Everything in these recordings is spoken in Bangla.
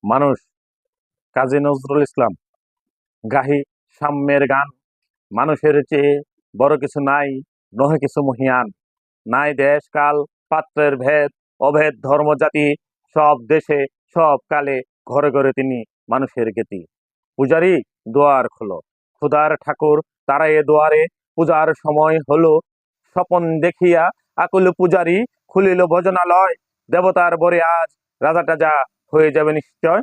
মানুষ কাজী নজরুল ইসলাম গাহি সাম্যের গান। মানুষের চেয়ে বড় কিছু নাই, নহে কিছু মহিয়ান। নাই দেশ কাল পাত্রের ভেদ, অভেদ ধর্ম জাতি। সব দেশে সব কালে ঘরে ঘরে তিনি মানুষের জ্ঞাতি। পূজারি দুয়ার খোলো, খুদার ঠাকুর তারা এ দুয়ারে। পূজার সময় হলো, স্বপন দেখিয়া আকুল পূজারি খুলিল ভজনালয়। দেবতার বরে আজ রাজাটা যা হয়ে যাবে নিশ্চয়।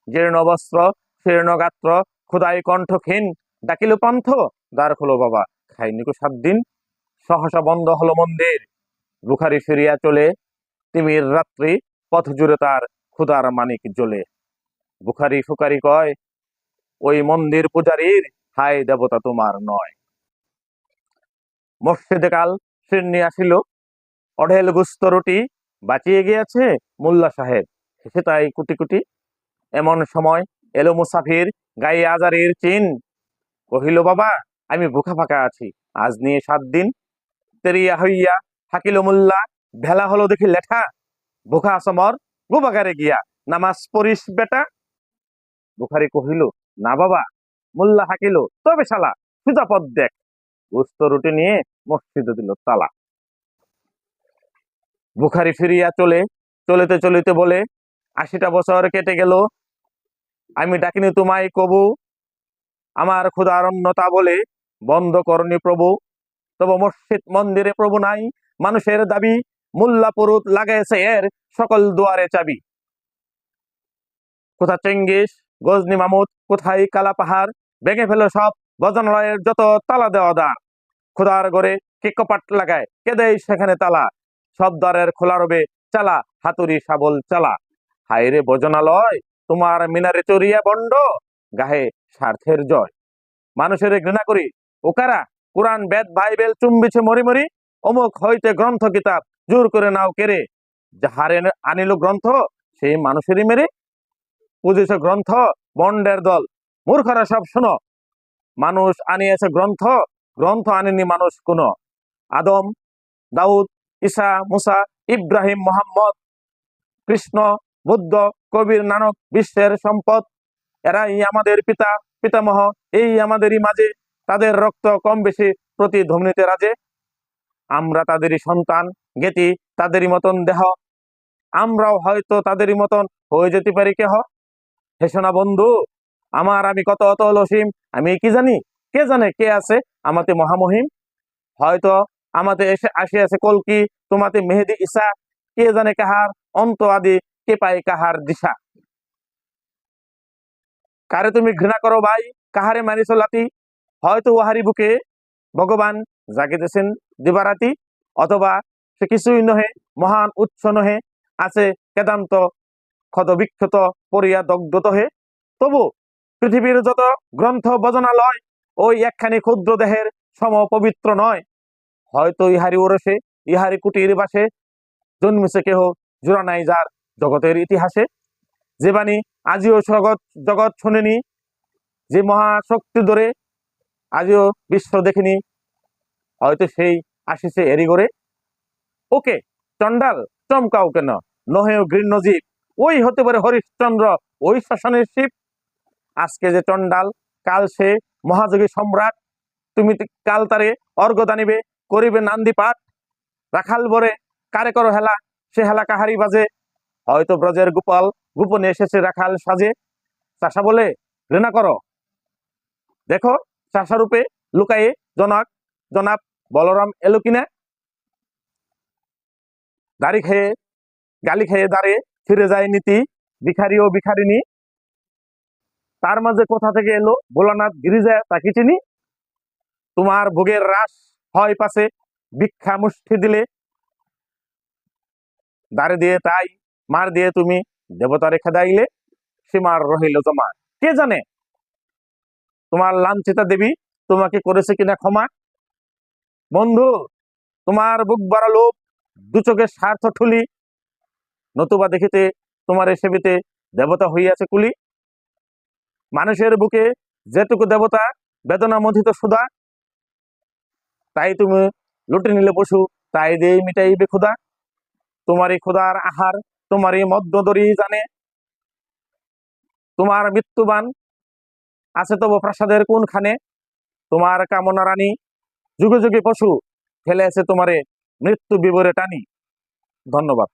জীর্ণ বস্ত্র শীর্ণ গাত্র ক্ষুদাই কণ্ঠক্ষীণ, ডাকিল পন্থ দ্বার খোলো বাবা, খাইনি কো 7 দিন। সহসা বন্ধ হলো মন্দির, বুখারি ফিরিয়া চলে। তিমির রাত্রি পথ জুড়ে তার ক্ষুদার মানিক জ্বলে। বুখারি ফুকারি কয়, ওই মন্দির পূজারীর হায় দেবতা তোমার নয়। মসজিদে কাল শিরনি আসিল, অঢেল গুস্ত রুটি বাঁচিয়ে গিয়েছে মোল্লা সাহেব, হেসে তাই কুটি কুটি। এমন সময় এলো মুসাফির, গায়ে আজারির চিন। কহিল বাবা, আমি ভুখা ফাঁকা আছি, আজ নিয়ে 7 দিন। তেরিয়া হইয়া হাকিল মোল্লা, ভেলা হলো দেখি লেঠা। ভুখা আসমর গোবাগারে গিয়া নামাজ পড়িস বেটা। বুখারি কহিল, না বাবা। মোল্লা হাকিল, তবে শালা সুজা পথ দেখ। গুস্ত রুটি নিয়ে মসজিদে দিল তালা। বুখারি ফিরিয়া চলে, চলিতে চলিতে বলে, 80টা বছর কেটে গেল, আমি ডাকিনি তোমায় কবু। আমার ক্ষুধার অন্যতা বলে বন্ধ করনি প্রভু। তবে মসজিদ মন্দিরে প্রভু নাই, মানুষের দাবি। মোল্লা পুরুত লাগাইছে এর সকল দুয়ারে চাবি। কোথা চেঙ্গিস গজনি মামুদ, কোথায় কালা পাহাড়। ভেঙে ফেলো সব ভজনালয়ের যত তালা দেওয়া দ্বার। খোদার ঘরে কে কপাট লাগায়, কে দেয় সেখানে তালা। সব দ্বারের খোলা রবে, চালা হাতুড়ি শাবল চালা। হায়রে ভজনালয়, তোমার মিনারে চড়িয়া বন্ড, গাহে স্বার্থের জয়। মানুষের ঘৃণা করি ওকারা, কোরআন বেদ বাইবেল চুম্বিছে মরি মরি। অমুক হইতে গ্রন্থ কিতাব জোর করে নাও কেড়ে। যাহারে আনিল গ্রন্থ সেই মানুষেরই মেরে। বুঝেছ গ্রন্থ বন্ডের দল, মূর্খরা সব শোনো। মানুষ আনিয়েছে গ্রন্থ, গ্রন্থ আনেনি মানুষ কোন। আদম দাউদ ঈসা মুসা ইব্রাহিম মোহাম্মদ, কৃষ্ণ বুদ্ধ কবির নানক বিশ্বের সম্পদ। এরাই আমাদের পিতা পিতামহ, এই আমাদেরই মাঝে। তাদের রক্ত কম বেশি প্রতিধ্বনিতে রাজে। আমরা তাদেরই সন্তান, জ্ঞাতি তাদেরই মতন দেহ। আমরাও হয়তো তাদেরই মতন হয়ে যেতে পারি কেহ। হেসোনা বন্ধু আমার, আমি কত অতল অসীম, আমি কি জানি, কে জানে কে আছে আমাতে মহামহিম। হয়তো আমাতে এসে আসিয়াছে কলকি, তোমাতে মেহেদি ঈসা। কে জানে কাহার অন্ত আদি, কে পায় কাহার দিশা। কারে তুমি ঘৃণা করো ভাই, কাহারে মারিছ লাতি। হয়তো ওহারি বুকে ভগবান জাগিতেছেন দিবারাতি। অথবা সে কিছুই নহে, মহান উৎস নহে, আছে কেদান্ত ক্ষত বিক্ষত পড়িয়া দগ্ধত হে। তবু পৃথিবীর যত গ্রন্থ ভজনালয়, ওই একখানি ক্ষুদ্র দেহের সম পবিত্র নয়। হয়তো ইহারি ওরসে, ইহারি কুটির বাসে জন্মিছে কেহ জোড়া নাই যার জগতের ইতিহাসে। যে বাণী আজিও জগৎ জগৎ শুনেনি, যে মহাশক্তি ধরে আজিও বিশ্ব দেখেনি, হয়তো সেই আসিছে এরি করে। ওকে চন্ডাল, চমকাও কেন, নহেও ঘৃণ্যজীব। ওই হতে পারে হরিশ্চন্দ্র, ওই শ্মশানের শিব। আজকে যে চন্ডাল, কাল সে মহাযোগী সম্রাট। তুমি কাল তারে অর্ঘ্য দানিবে, করিবে নান্দি পাঠ। রাখাল বরে কারে করো হেলা, সে হেলা কাহারি বাজে। হয়তো ব্রজের গোপাল গোপনে এসেছে রাখাল সাজে। চাষা বলে ঘৃণা করো, দেখো চাষারূপে লুকায়ে জনক জনাব বলরাম এলো কিনা। দাড়ি খেয়ে গালি খেয়ে দাঁড়ে ফিরে যায় নীতি, ভিখারি ও ভিখারিনী। তার মাঝে কোথা থেকে এলো ভোলানাথ গিরিজা, তাকে চিনি। তোমার ভোগের রাস হয় পাশে, ভিক্ষা মুষ্টি দিলে। দাঁড়ে দিয়ে তাই মার দিয়ে তুমি দেবতা রেখে দাইলে। সীমার রহিল জমা, কে জানে তোমার লাঞ্ছিতা দেবী তোমাকে করেছে কিনা ক্ষমা। বন্ধু তোমার বুক বাড়া লোক, দু চোখের স্বার্থ ঠুলি। নতুবা দেখিতে তোমার সেবিতে দেবতা হইয়াছে কুলি। মানুষের বুকে যেটুকু দেবতা, বেদনা মথিত সুধা। তাই তুমি লুটে নিলে পশু, তাই দিয়ে মিটাইবে ক্ষুধা। তোমারই ক্ষুধার আহার, তোমারই মধ্য দরি জানে। তোমার মৃত্যুবান আছে তবু প্রাসাদের কোনখানে, তোমার কামনা রানী যুগে যুগে পশু ফেলে আছে তোমারে মৃত্যু বিবরে টানি। ধন্যবাদ।